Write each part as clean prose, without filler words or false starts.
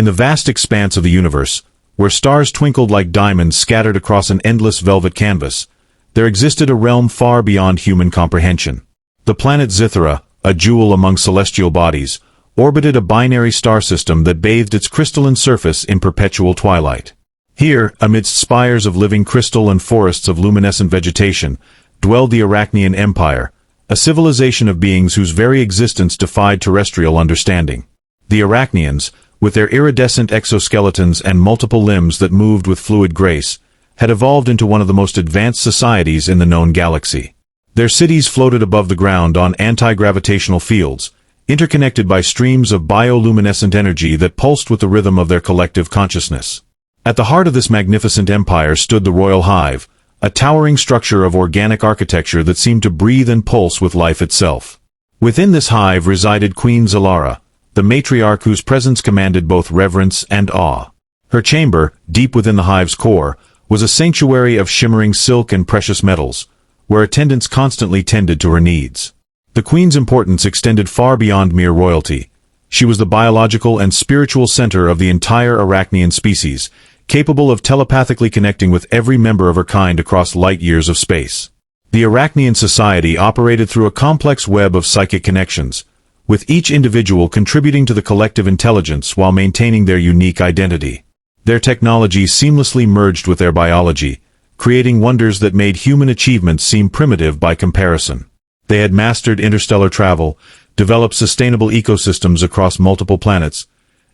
In the vast expanse of the universe, where stars twinkled like diamonds scattered across an endless velvet canvas, there existed a realm far beyond human comprehension. The planet Zithera, a jewel among celestial bodies, orbited a binary star system that bathed its crystalline surface in perpetual twilight. Here, amidst spires of living crystal and forests of luminescent vegetation, dwelled the Arachnian Empire, a civilization of beings whose very existence defied terrestrial understanding. The Arachnians, with their iridescent exoskeletons and multiple limbs that moved with fluid grace, had evolved into one of the most advanced societies in the known galaxy. Their cities floated above the ground on anti-gravitational fields, interconnected by streams of bioluminescent energy that pulsed with the rhythm of their collective consciousness. At the heart of this magnificent empire stood the Royal Hive, a towering structure of organic architecture that seemed to breathe and pulse with life itself. Within this hive resided Queen Zalara, the matriarch whose presence commanded both reverence and awe. Her chamber, deep within the hive's core, was a sanctuary of shimmering silk and precious metals, where attendants constantly tended to her needs. The queen's importance extended far beyond mere royalty. She was the biological and spiritual center of the entire Arachnian species, capable of telepathically connecting with every member of her kind across light years of space. The Arachnian society operated through a complex web of psychic connections, with each individual contributing to the collective intelligence while maintaining their unique identity. Their technology seamlessly merged with their biology, creating wonders that made human achievements seem primitive by comparison. They had mastered interstellar travel, developed sustainable ecosystems across multiple planets,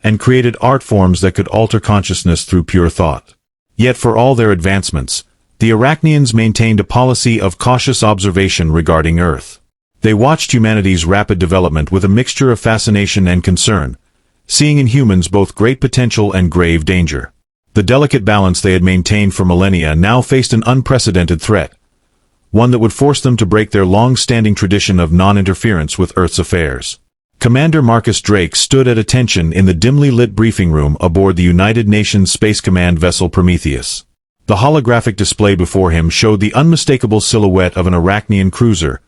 and created art forms that could alter consciousness through pure thought. Yet for all their advancements, the Arachnians maintained a policy of cautious observation regarding Earth. They watched humanity's rapid development with a mixture of fascination and concern, seeing in humans both great potential and grave danger. The delicate balance they had maintained for millennia now faced an unprecedented threat, one that would force them to break their long-standing tradition of non-interference with Earth's affairs. Commander Marcus Drake stood at attention in the dimly lit briefing room aboard the United Nations Space Command vessel Prometheus. The holographic display before him showed the unmistakable silhouette of an Arachnian cruiser,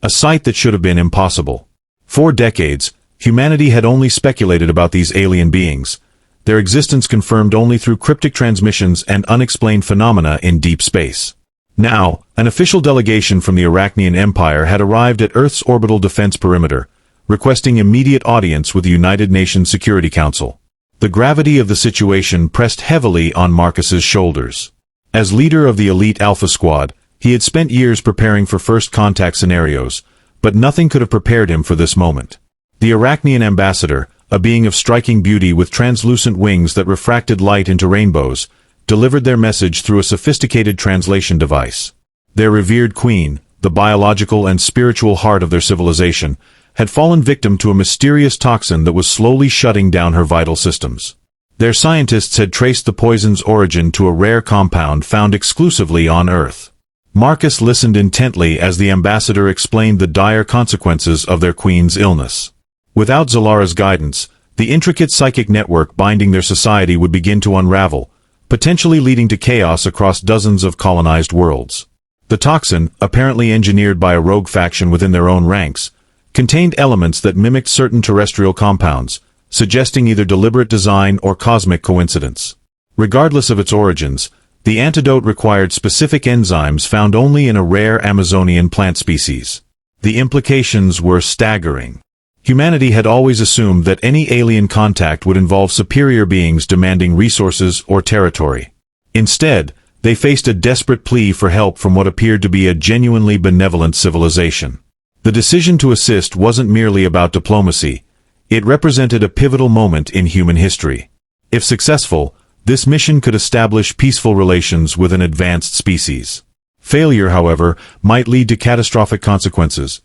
a sight that should have been impossible. For decades, humanity had only speculated about these alien beings, their existence confirmed only through cryptic transmissions and unexplained phenomena in deep space. Now, an official delegation from the Arachnian Empire had arrived at Earth's orbital defense perimeter, requesting immediate audience with the United Nations Security Council. The gravity of the situation pressed heavily on Marcus's shoulders. As leader of the elite Alpha Squad, he had spent years preparing for first contact scenarios, but nothing could have prepared him for this moment. The Arachnian ambassador, a being of striking beauty with translucent wings that refracted light into rainbows, delivered their message through a sophisticated translation device. Their revered queen, the biological and spiritual heart of their civilization, had fallen victim to a mysterious toxin that was slowly shutting down her vital systems. Their scientists had traced the poison's origin to a rare compound found exclusively on Earth. Marcus listened intently as the ambassador explained the dire consequences of their queen's illness. Without Zalara's guidance, the intricate psychic network binding their society would begin to unravel, potentially leading to chaos across dozens of colonized worlds. The toxin, apparently engineered by a rogue faction within their own ranks, contained elements that mimicked certain terrestrial compounds, suggesting either deliberate design or cosmic coincidence. Regardless of its origins, the antidote required specific enzymes found only in a rare Amazonian plant species. The implications were staggering. Humanity had always assumed that any alien contact would involve superior beings demanding resources or territory. Instead, they faced a desperate plea for help from what appeared to be a genuinely benevolent civilization. The decision to assist wasn't merely about diplomacy. It represented a pivotal moment in human history. If successful, this mission could establish peaceful relations with an advanced species. Failure, however, might lead to catastrophic consequences,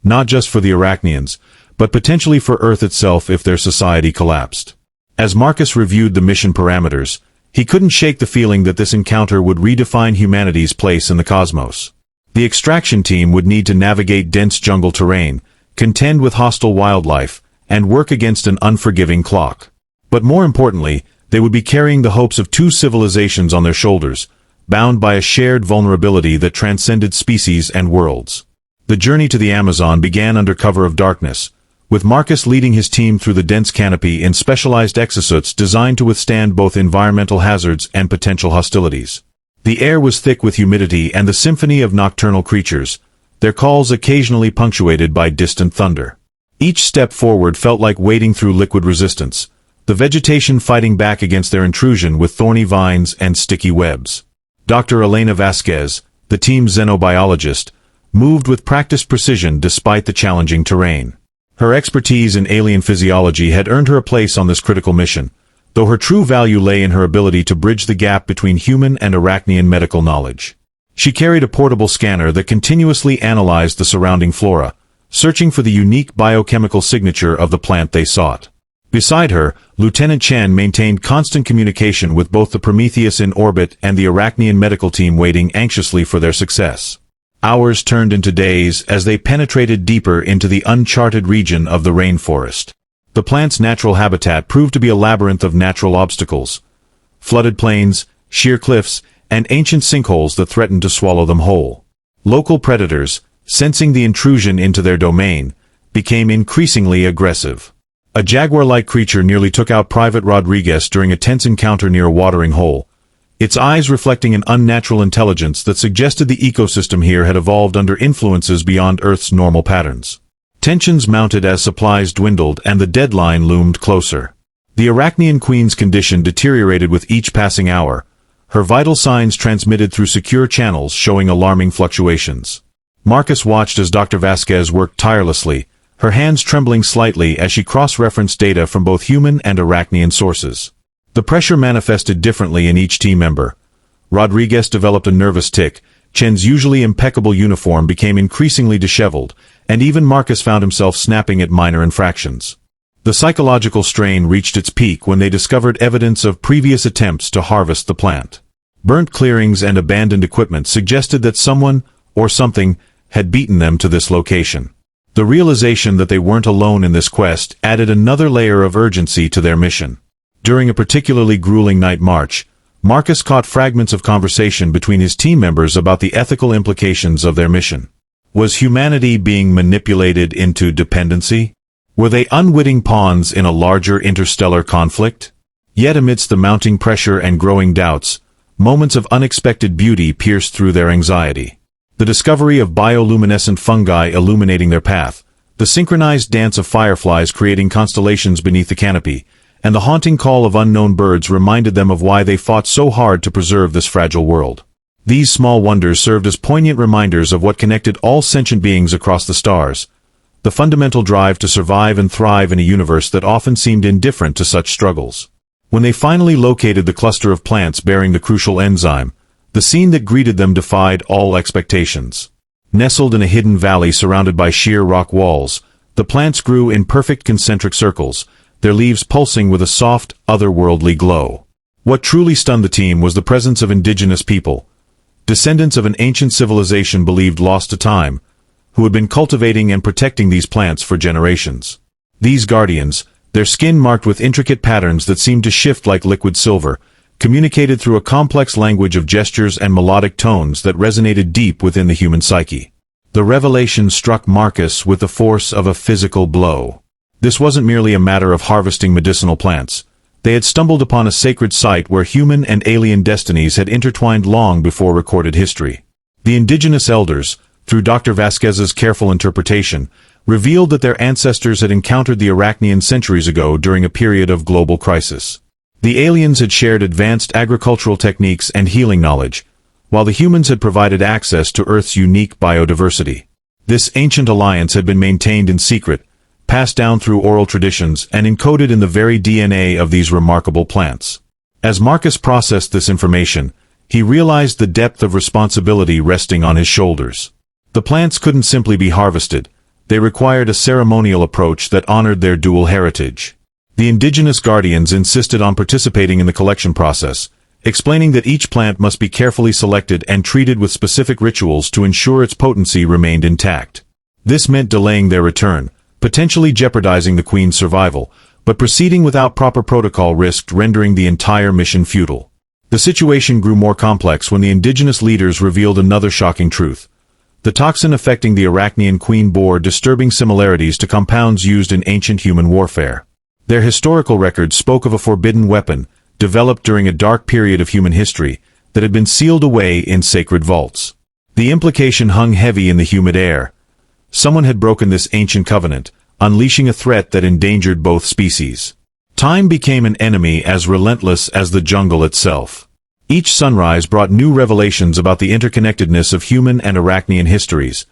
not just for the Arachnians, but potentially for Earth itself if their society collapsed. As Marcus reviewed the mission parameters, he couldn't shake the feeling that this encounter would redefine humanity's place in the cosmos. The extraction team would need to navigate dense jungle terrain, contend with hostile wildlife, and work against an unforgiving clock. But more importantly, they would be carrying the hopes of two civilizations on their shoulders, bound by a shared vulnerability that transcended species and worlds. The journey to the Amazon began under cover of darkness, with Marcus leading his team through the dense canopy in specialized exosuits designed to withstand both environmental hazards and potential hostilities. The air was thick with humidity and the symphony of nocturnal creatures, their calls occasionally punctuated by distant thunder. Each step forward felt like wading through liquid resistance, the vegetation fighting back against their intrusion with thorny vines and sticky webs. Dr. Elena Vasquez, the team's xenobiologist, moved with practiced precision despite the challenging terrain. Her expertise in alien physiology had earned her a place on this critical mission, though her true value lay in her ability to bridge the gap between human and arachnian medical knowledge. She carried a portable scanner that continuously analyzed the surrounding flora, searching for the unique biochemical signature of the plant they sought. Beside her, Lieutenant Chen maintained constant communication with both the Prometheus in orbit and the arachnian medical team waiting anxiously for their success. Hours turned into days as they penetrated deeper into the uncharted region of the rainforest. The plant's natural habitat proved to be a labyrinth of natural obstacles, flooded plains, sheer cliffs, and ancient sinkholes that threatened to swallow them whole. Local predators, sensing the intrusion into their domain, became increasingly aggressive. A jaguar-like creature nearly took out Private Rodriguez during a tense encounter near a watering hole, its eyes reflecting an unnatural intelligence that suggested the ecosystem here had evolved under influences beyond Earth's normal patterns. Tensions mounted as supplies dwindled and the deadline loomed closer. The Arachnian Queen's condition deteriorated with each passing hour, her vital signs transmitted through secure channels showing alarming fluctuations. Marcus watched as Dr. Vasquez worked tirelessly, her hands trembling slightly as she cross-referenced data from both human and Arachnian sources. The pressure manifested differently in each team member. Rodriguez developed a nervous tic, Chen's usually impeccable uniform became increasingly disheveled, and even Marcus found himself snapping at minor infractions. The psychological strain reached its peak when they discovered evidence of previous attempts to harvest the plant. Burnt clearings and abandoned equipment suggested that someone, or something, had beaten them to this location. The realization that they weren't alone in this quest added another layer of urgency to their mission. During a particularly grueling night march, Marcus caught fragments of conversation between his team members about the ethical implications of their mission. Was humanity being manipulated into dependency? Were they unwitting pawns in a larger interstellar conflict? Yet amidst the mounting pressure and growing doubts, moments of unexpected beauty pierced through their anxiety. The discovery of bioluminescent fungi illuminating their path, the synchronized dance of fireflies creating constellations beneath the canopy, and the haunting call of unknown birds reminded them of why they fought so hard to preserve this fragile world. These small wonders served as poignant reminders of what connected all sentient beings across the stars, the fundamental drive to survive and thrive in a universe that often seemed indifferent to such struggles. When they finally located the cluster of plants bearing the crucial enzyme, the scene that greeted them defied all expectations. Nestled in a hidden valley surrounded by sheer rock walls, the plants grew in perfect concentric circles, their leaves pulsing with a soft, otherworldly glow. What truly stunned the team was the presence of indigenous people, descendants of an ancient civilization believed lost to time, who had been cultivating and protecting these plants for generations. These guardians, their skin marked with intricate patterns that seemed to shift like liquid silver, communicated through a complex language of gestures and melodic tones that resonated deep within the human psyche. The revelation struck Marcus with the force of a physical blow. This wasn't merely a matter of harvesting medicinal plants. They had stumbled upon a sacred site where human and alien destinies had intertwined long before recorded history. The indigenous elders, through Dr. Vasquez's careful interpretation, revealed that their ancestors had encountered the Arachnian centuries ago during a period of global crisis. The aliens had shared advanced agricultural techniques and healing knowledge, while the humans had provided access to Earth's unique biodiversity. This ancient alliance had been maintained in secret, passed down through oral traditions and encoded in the very DNA of these remarkable plants. As Marcus processed this information, he realized the depth of responsibility resting on his shoulders. The plants couldn't simply be harvested. They required a ceremonial approach that honored their dual heritage. The indigenous guardians insisted on participating in the collection process, explaining that each plant must be carefully selected and treated with specific rituals to ensure its potency remained intact. This meant delaying their return, potentially jeopardizing the Queen's survival, but proceeding without proper protocol risked rendering the entire mission futile. The situation grew more complex when the indigenous leaders revealed another shocking truth. The toxin affecting the Arachnian queen bore disturbing similarities to compounds used in ancient human warfare. Their historical records spoke of a forbidden weapon, developed during a dark period of human history, that had been sealed away in sacred vaults. The implication hung heavy in the humid air. Someone had broken this ancient covenant, unleashing a threat that endangered both species. Time became an enemy as relentless as the jungle itself. Each sunrise brought new revelations about the interconnectedness of human and Arachnian histories,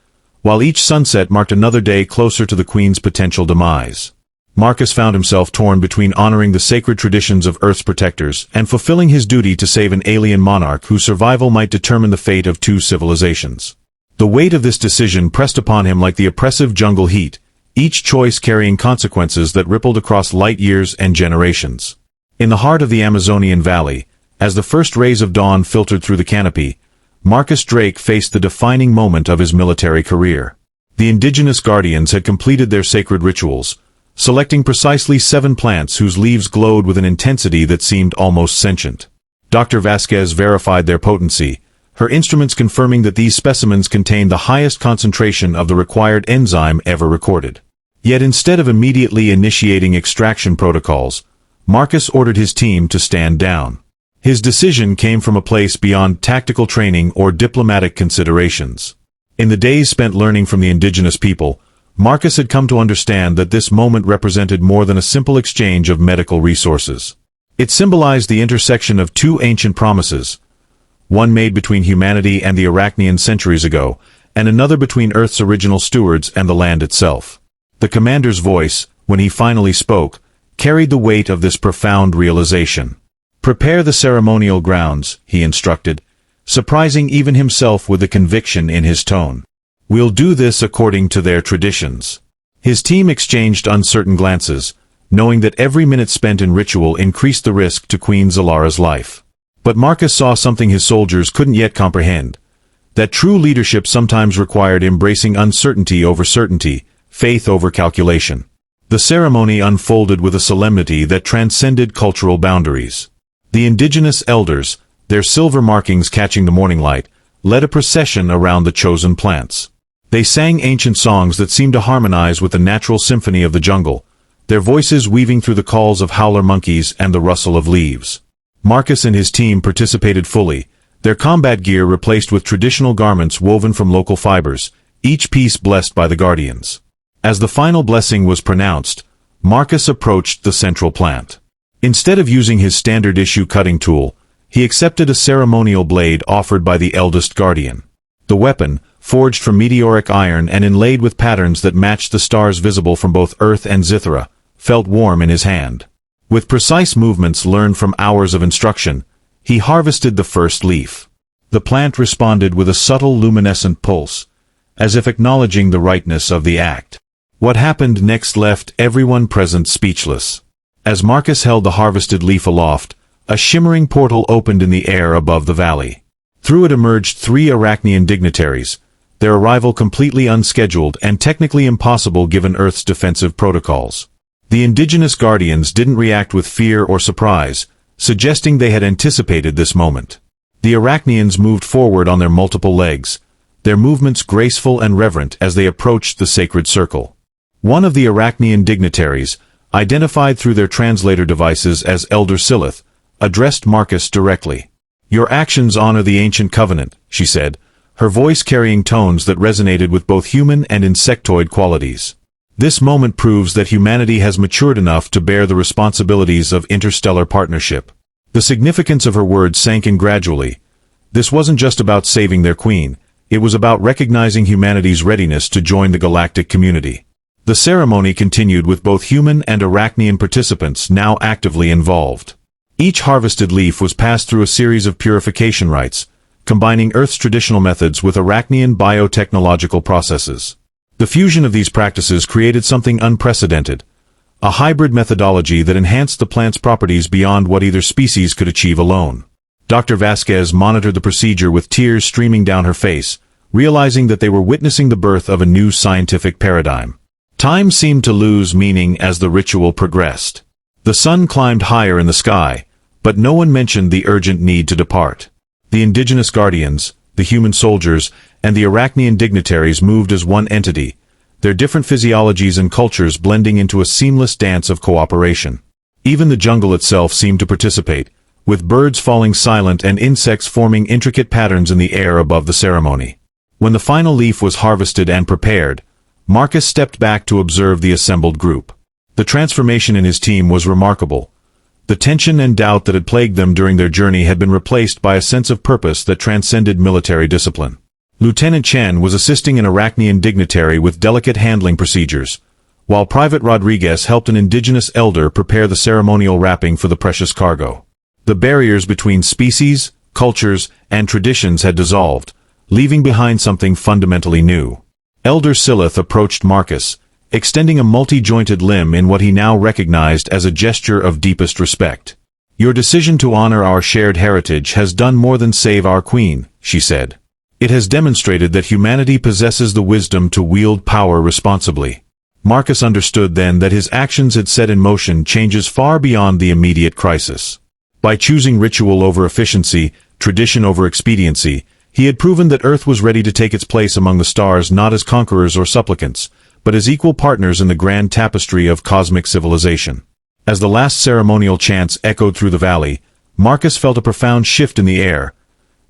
while each sunset marked another day closer to the Queen's potential demise. Marcus found himself torn between honoring the sacred traditions of Earth's protectors and fulfilling his duty to save an alien monarch whose survival might determine the fate of two civilizations. The weight of this decision pressed upon him like the oppressive jungle heat, each choice carrying consequences that rippled across light years and generations. In the heart of the Amazonian valley, as the first rays of dawn filtered through the canopy, Marcus Drake faced the defining moment of his military career. The indigenous guardians had completed their sacred rituals, selecting precisely 7 plants whose leaves glowed with an intensity that seemed almost sentient. Dr. Vasquez verified their potency, her instruments confirming that these specimens contained the highest concentration of the required enzyme ever recorded. Yet instead of immediately initiating extraction protocols, Marcus ordered his team to stand down. His decision came from a place beyond tactical training or diplomatic considerations. In the days spent learning from the indigenous people, Marcus had come to understand that this moment represented more than a simple exchange of medical resources. It symbolized the intersection of 2 ancient promises, one made between humanity and the Arachnians centuries ago, and another between Earth's original stewards and the land itself. The commander's voice, when he finally spoke, carried the weight of this profound realization. "Prepare the ceremonial grounds," he instructed, surprising even himself with the conviction in his tone. "We'll do this according to their traditions." His team exchanged uncertain glances, knowing that every minute spent in ritual increased the risk to Queen Zalara's life. But Marcus saw something his soldiers couldn't yet comprehend, that true leadership sometimes required embracing uncertainty over certainty, faith over calculation. The ceremony unfolded with a solemnity that transcended cultural boundaries. The indigenous elders, their silver markings catching the morning light, led a procession around the chosen plants. They sang ancient songs that seemed to harmonize with the natural symphony of the jungle, their voices weaving through the calls of howler monkeys and the rustle of leaves. Marcus and his team participated fully, their combat gear replaced with traditional garments woven from local fibers, each piece blessed by the guardians. As the final blessing was pronounced, Marcus approached the central plant. Instead of using his standard-issue cutting tool, he accepted a ceremonial blade offered by the eldest guardian. The weapon, forged from meteoric iron and inlaid with patterns that matched the stars visible from both Earth and Zithra, felt warm in his hand. With precise movements learned from hours of instruction, he harvested the first leaf. The plant responded with a subtle luminescent pulse, as if acknowledging the rightness of the act. What happened next left everyone present speechless. As Marcus held the harvested leaf aloft, a shimmering portal opened in the air above the valley. Through it emerged 3 Arachnian dignitaries, their arrival completely unscheduled and technically impossible given Earth's defensive protocols. The indigenous guardians didn't react with fear or surprise, suggesting they had anticipated this moment. The Arachnians moved forward on their multiple legs, their movements graceful and reverent as they approached the sacred circle. One of the Arachnian dignitaries, identified through their translator devices as Elder Silith, addressed Marcus directly. "Your actions honor the ancient covenant," she said, her voice carrying tones that resonated with both human and insectoid qualities. "This moment proves that humanity has matured enough to bear the responsibilities of interstellar partnership." The significance of her words sank in gradually. This wasn't just about saving their queen, it was about recognizing humanity's readiness to join the galactic community. The ceremony continued with both human and Arachnian participants now actively involved. Each harvested leaf was passed through a series of purification rites, combining Earth's traditional methods with Arachnian biotechnological processes. The fusion of these practices created something unprecedented, a hybrid methodology that enhanced the plant's properties beyond what either species could achieve alone. Dr. Vasquez monitored the procedure with tears streaming down her face, realizing that they were witnessing the birth of a new scientific paradigm. Time seemed to lose meaning as the ritual progressed. The sun climbed higher in the sky, but no one mentioned the urgent need to depart. The indigenous guardians, the human soldiers, and the Arachnian dignitaries moved as one entity, their different physiologies and cultures blending into a seamless dance of cooperation. Even the jungle itself seemed to participate, with birds falling silent and insects forming intricate patterns in the air above the ceremony. When the final leaf was harvested and prepared, Marcus stepped back to observe the assembled group. The transformation in his team was remarkable. The tension and doubt that had plagued them during their journey had been replaced by a sense of purpose that transcended military discipline. Lieutenant Chen was assisting an Arachnian dignitary with delicate handling procedures, while Private Rodriguez helped an indigenous elder prepare the ceremonial wrapping for the precious cargo. The barriers between species, cultures, and traditions had dissolved, leaving behind something fundamentally new. Elder Silith approached Marcus, extending a multi-jointed limb in what he now recognized as a gesture of deepest respect. "Your decision to honor our shared heritage has done more than save our queen," she said. "It has demonstrated that humanity possesses the wisdom to wield power responsibly." Marcus understood then that his actions had set in motion changes far beyond the immediate crisis. By choosing ritual over efficiency, tradition over expediency, he had proven that Earth was ready to take its place among the stars not as conquerors or supplicants, but as equal partners in the grand tapestry of cosmic civilization. As the last ceremonial chants echoed through the valley, Marcus felt a profound shift in the air,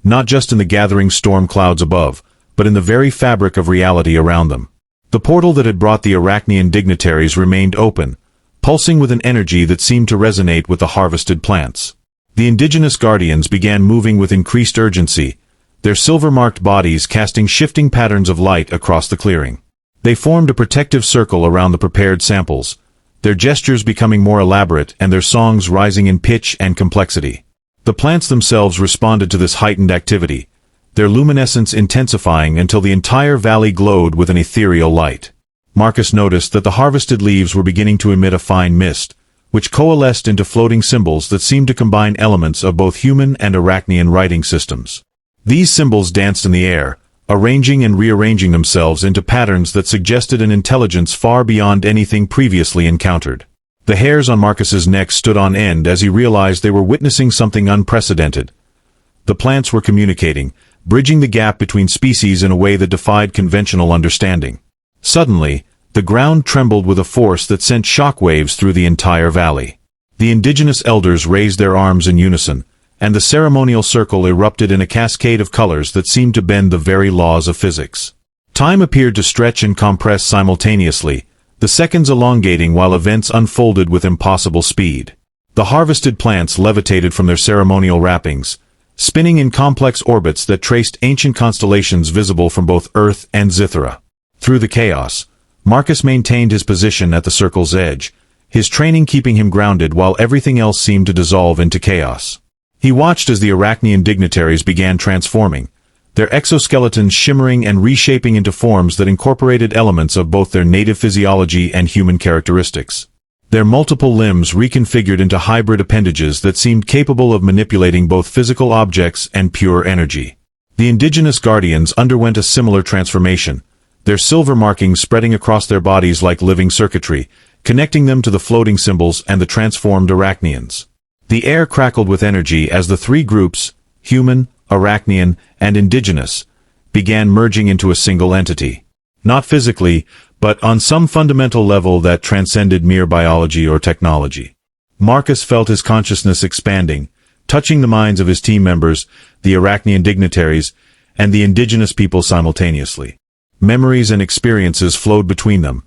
not just in the gathering storm clouds above, but in the very fabric of reality around them. The portal that had brought the Arachnian dignitaries remained open, pulsing with an energy that seemed to resonate with the harvested plants. The indigenous guardians began moving with increased urgency, their silver-marked bodies casting shifting patterns of light across the clearing. They formed a protective circle around the prepared samples, their gestures becoming more elaborate and their songs rising in pitch and complexity. The plants themselves responded to this heightened activity, their luminescence intensifying until the entire valley glowed with an ethereal light. Marcus noticed that the harvested leaves were beginning to emit a fine mist, which coalesced into floating symbols that seemed to combine elements of both human and Arachnian writing systems. These symbols danced in the air, arranging and rearranging themselves into patterns that suggested an intelligence far beyond anything previously encountered. The hairs on Marcus's neck stood on end as he realized they were witnessing something unprecedented. The plants were communicating, bridging the gap between species in a way that defied conventional understanding. Suddenly, the ground trembled with a force that sent shockwaves through the entire valley. The indigenous elders raised their arms in unison, and the ceremonial circle erupted in a cascade of colors that seemed to bend the very laws of physics. Time appeared to stretch and compress simultaneously, the seconds elongating while events unfolded with impossible speed. The harvested plants levitated from their ceremonial wrappings, spinning in complex orbits that traced ancient constellations visible from both Earth and Zithra. Through the chaos, Marcus maintained his position at the circle's edge, his training keeping him grounded while everything else seemed to dissolve into chaos. He watched as the Arachnian dignitaries began transforming, their exoskeletons shimmering and reshaping into forms that incorporated elements of both their native physiology and human characteristics. Their multiple limbs reconfigured into hybrid appendages that seemed capable of manipulating both physical objects and pure energy. The indigenous guardians underwent a similar transformation, their silver markings spreading across their bodies like living circuitry, connecting them to the floating symbols and the transformed Arachnians. The air crackled with energy as the three groups, human, Arachnian, and indigenous, began merging into a single entity. Not physically, but on some fundamental level that transcended mere biology or technology. Marcus felt his consciousness expanding, touching the minds of his team members, the Arachnian dignitaries, and the indigenous people simultaneously. Memories and experiences flowed between them,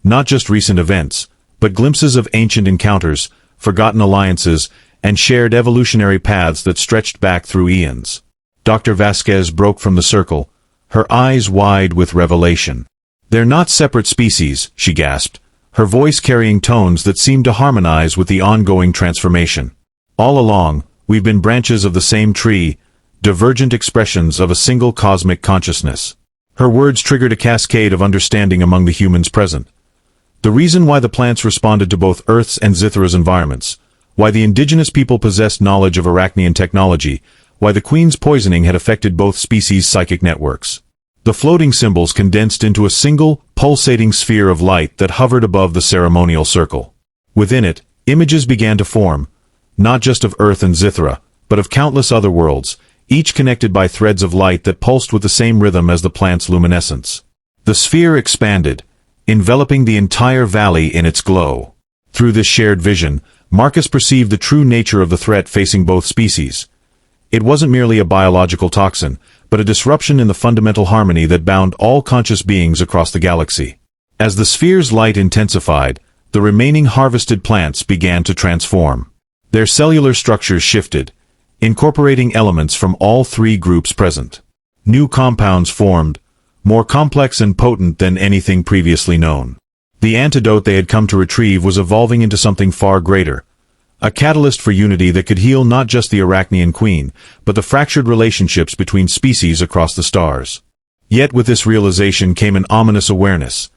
not just recent events, but glimpses of ancient encounters, forgotten alliances, and shared evolutionary paths that stretched back through eons. Dr. Vasquez broke from the circle, her eyes wide with revelation. "They're not separate species," she gasped, her voice carrying tones that seemed to harmonize with the ongoing transformation. "All along, we've been branches of the same tree, divergent expressions of a single cosmic consciousness." Her words triggered a cascade of understanding among the humans present. The reason why the plants responded to both Earth's and Zithra's environments, why the indigenous people possessed knowledge of Arachnian technology, why the Queen's poisoning had affected both species' psychic networks. The floating symbols condensed into a single, pulsating sphere of light that hovered above the ceremonial circle. Within it, images began to form, not just of Earth and Zithra, but of countless other worlds, each connected by threads of light that pulsed with the same rhythm as the plant's luminescence. The sphere expanded, enveloping the entire valley in its glow. Through this shared vision, Marcus perceived the true nature of the threat facing both species. It wasn't merely a biological toxin, but a disruption in the fundamental harmony that bound all conscious beings across the galaxy. As the sphere's light intensified, the remaining harvested plants began to transform. Their cellular structures shifted, incorporating elements from all three groups present. New compounds formed, more complex and potent than anything previously known. The antidote they had come to retrieve was evolving into something far greater, a catalyst for unity that could heal not just the Arachnian queen, but the fractured relationships between species across the stars. Yet with this realization came an ominous awareness.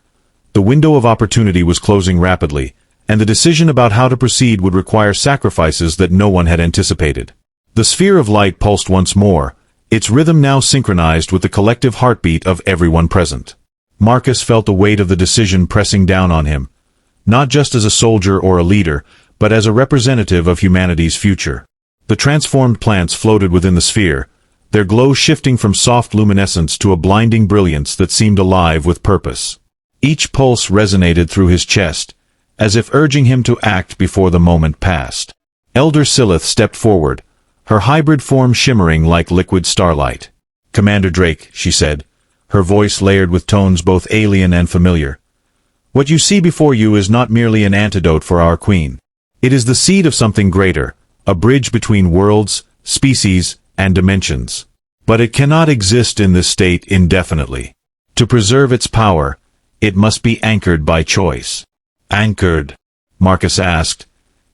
The window of opportunity was closing rapidly, and the decision about how to proceed would require sacrifices that no one had anticipated. The sphere of light pulsed once more, its rhythm now synchronized with the collective heartbeat of everyone present. Marcus felt the weight of the decision pressing down on him, not just as a soldier or a leader, but as a representative of humanity's future. The transformed plants floated within the sphere, their glow shifting from soft luminescence to a blinding brilliance that seemed alive with purpose. Each pulse resonated through his chest, as if urging him to act before the moment passed. Elder Silith stepped forward, her hybrid form shimmering like liquid starlight. "Commander Drake," she said, her voice layered with tones both alien and familiar. "What you see before you is not merely an antidote for our queen. It is the seed of something greater, a bridge between worlds, species, and dimensions. But it cannot exist in this state indefinitely. To preserve its power, it must be anchored by choice." "Anchored?" Marcus asked,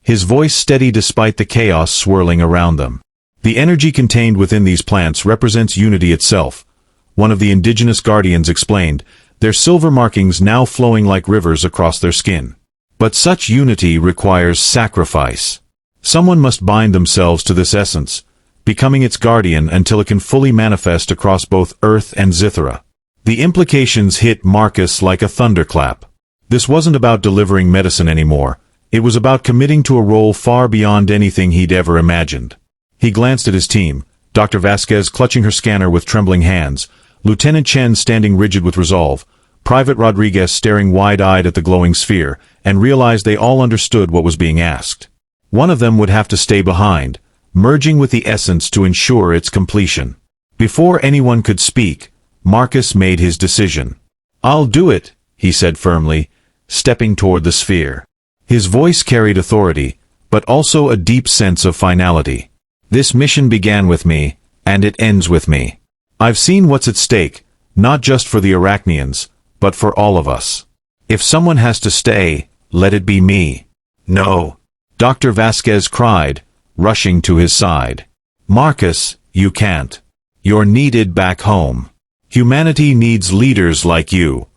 his voice steady despite the chaos swirling around them. "The energy contained within these plants represents unity itself," one of the indigenous guardians explained, their silver markings now flowing like rivers across their skin. "But such unity requires sacrifice. Someone must bind themselves to this essence, becoming its guardian until it can fully manifest across both Earth and Zithra." The implications hit Marcus like a thunderclap. This wasn't about delivering medicine anymore. It was about committing to a role far beyond anything he'd ever imagined. He glanced at his team, Dr. Vasquez clutching her scanner with trembling hands, Lieutenant Chen standing rigid with resolve, Private Rodriguez staring wide-eyed at the glowing sphere, and realized they all understood what was being asked. One of them would have to stay behind, merging with the essence to ensure its completion. Before anyone could speak, Marcus made his decision. "I'll do it," he said firmly, stepping toward the sphere. His voice carried authority, but also a deep sense of finality. "This mission began with me, and it ends with me. I've seen what's at stake, not just for the Arachnians, but for all of us. If someone has to stay, let it be me." "No," Dr. Vasquez cried, rushing to his side. "Marcus, you can't. You're needed back home. Humanity needs leaders like you.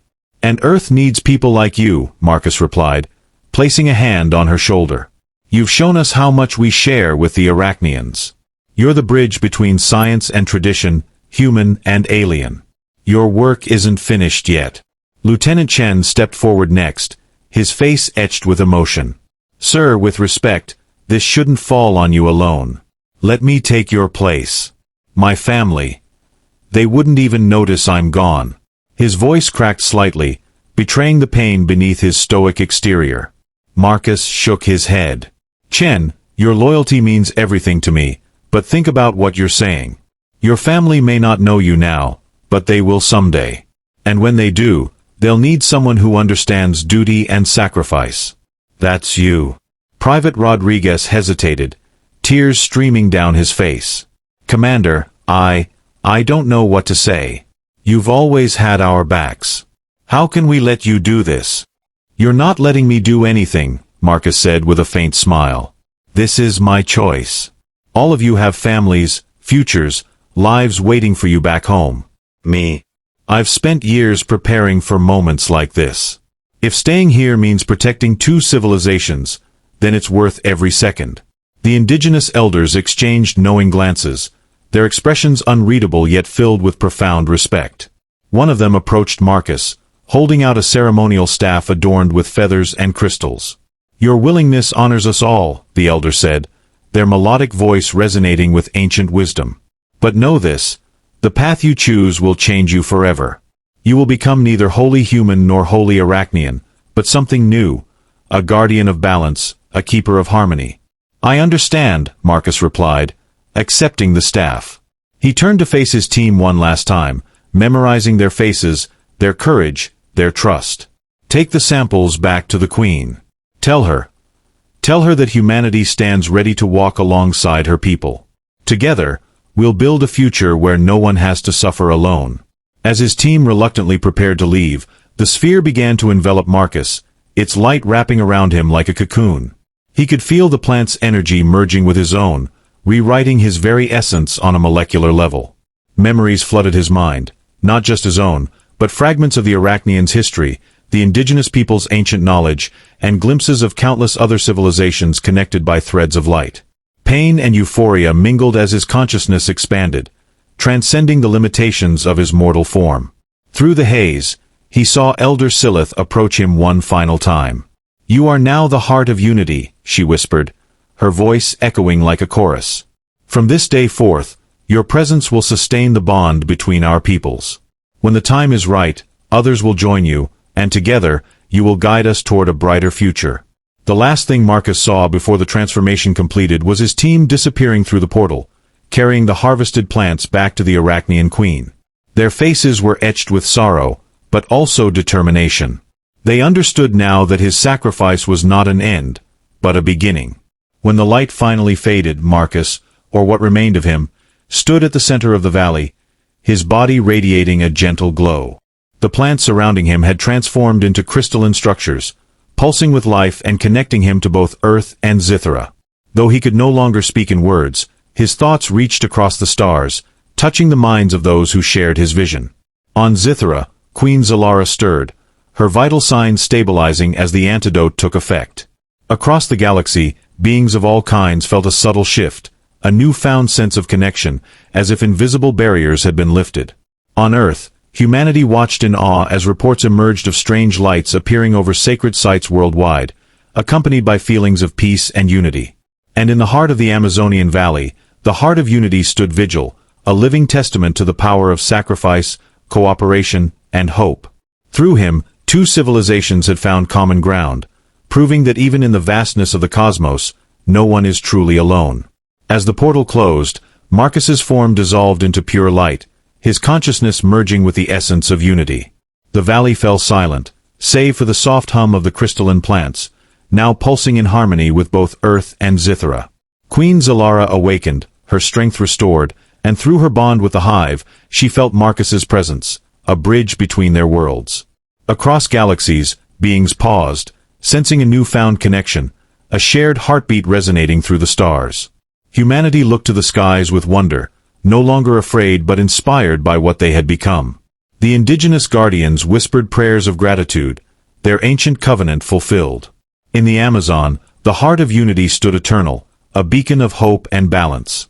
And Earth needs people like you," Marcus replied, placing a hand on her shoulder. "You've shown us how much we share with the Arachnians. You're the bridge between science and tradition, human and alien. Your work isn't finished yet." Lieutenant Chen stepped forward next, his face etched with emotion. "Sir, with respect, this shouldn't fall on you alone. Let me take your place. My family. They wouldn't even notice I'm gone." His voice cracked slightly, betraying the pain beneath his stoic exterior. Marcus shook his head. "Chen, your loyalty means everything to me, but think about what you're saying. Your family may not know you now, but they will someday. And when they do, they'll need someone who understands duty and sacrifice. That's you." Private Rodriguez hesitated, tears streaming down his face. "Commander, I don't know what to say. You've always had our backs. How can we let you do this?" "You're not letting me do anything," Marcus said with a faint smile. "This is my choice. All of you have families, futures, lives waiting for you back home. Me. I've spent years preparing for moments like this. If staying here means protecting two civilizations, then it's worth every second." The indigenous elders exchanged knowing glances, their expressions unreadable yet filled with profound respect. One of them approached Marcus, holding out a ceremonial staff adorned with feathers and crystals. "Your willingness honors us all," the elder said, their melodic voice resonating with ancient wisdom. But know this, the path you choose will change you forever. You will become neither wholly human nor wholly arachnian, but something new, a guardian of balance, a keeper of harmony. I understand, Marcus replied, accepting the staff. He turned to face his team one last time, memorizing their faces, their courage, their trust. Take the samples back to the Queen. Tell her that humanity stands ready to walk alongside her people. Together, we'll build a future where no one has to suffer alone. As his team reluctantly prepared to leave, the sphere began to envelop Marcus, its light wrapping around him like a cocoon. He could feel the plant's energy merging with his own, rewriting his very essence on a molecular level. Memories flooded his mind, not just his own, but fragments of the Arachnians' history, the indigenous people's ancient knowledge, and glimpses of countless other civilizations connected by threads of light. Pain and euphoria mingled as his consciousness expanded, transcending the limitations of his mortal form. Through the haze, he saw Elder Silith approach him one final time. "You are now the heart of unity," she whispered, her voice echoing like a chorus. "From this day forth, your presence will sustain the bond between our peoples. When the time is right, others will join you, and together, you will guide us toward a brighter future." The last thing Marcus saw before the transformation completed was his team disappearing through the portal, carrying the harvested plants back to the Arachnian Queen. Their faces were etched with sorrow, but also determination. They understood now that his sacrifice was not an end, but a beginning. When the light finally faded, Marcus, or what remained of him, stood at the center of the valley, his body radiating a gentle glow. The plants surrounding him had transformed into crystalline structures, pulsing with life and connecting him to both Earth and Zithra. Though he could no longer speak in words, his thoughts reached across the stars, touching the minds of those who shared his vision. On Zithra, Queen Zalara stirred, her vital signs stabilizing as the antidote took effect. Across the galaxy, beings of all kinds felt a subtle shift, a newfound sense of connection, as if invisible barriers had been lifted. On Earth, humanity watched in awe as reports emerged of strange lights appearing over sacred sites worldwide, accompanied by feelings of peace and unity. And in the heart of the Amazonian Valley, the Heart of Unity stood vigil, a living testament to the power of sacrifice, cooperation, and hope. Through him, two civilizations had found common ground, proving that even in the vastness of the cosmos, no one is truly alone. As the portal closed, Marcus's form dissolved into pure light, his consciousness merging with the essence of unity. The valley fell silent, save for the soft hum of the crystalline plants, now pulsing in harmony with both Earth and Zithra. Queen Zalara awakened, her strength restored, and through her bond with the hive, she felt Marcus's presence, a bridge between their worlds. Across galaxies, beings paused, sensing a newfound connection, a shared heartbeat resonating through the stars. Humanity looked to the skies with wonder, no longer afraid but inspired by what they had become. The indigenous guardians whispered prayers of gratitude, their ancient covenant fulfilled. In the Amazon, the Heart of Unity stood eternal, a beacon of hope and balance.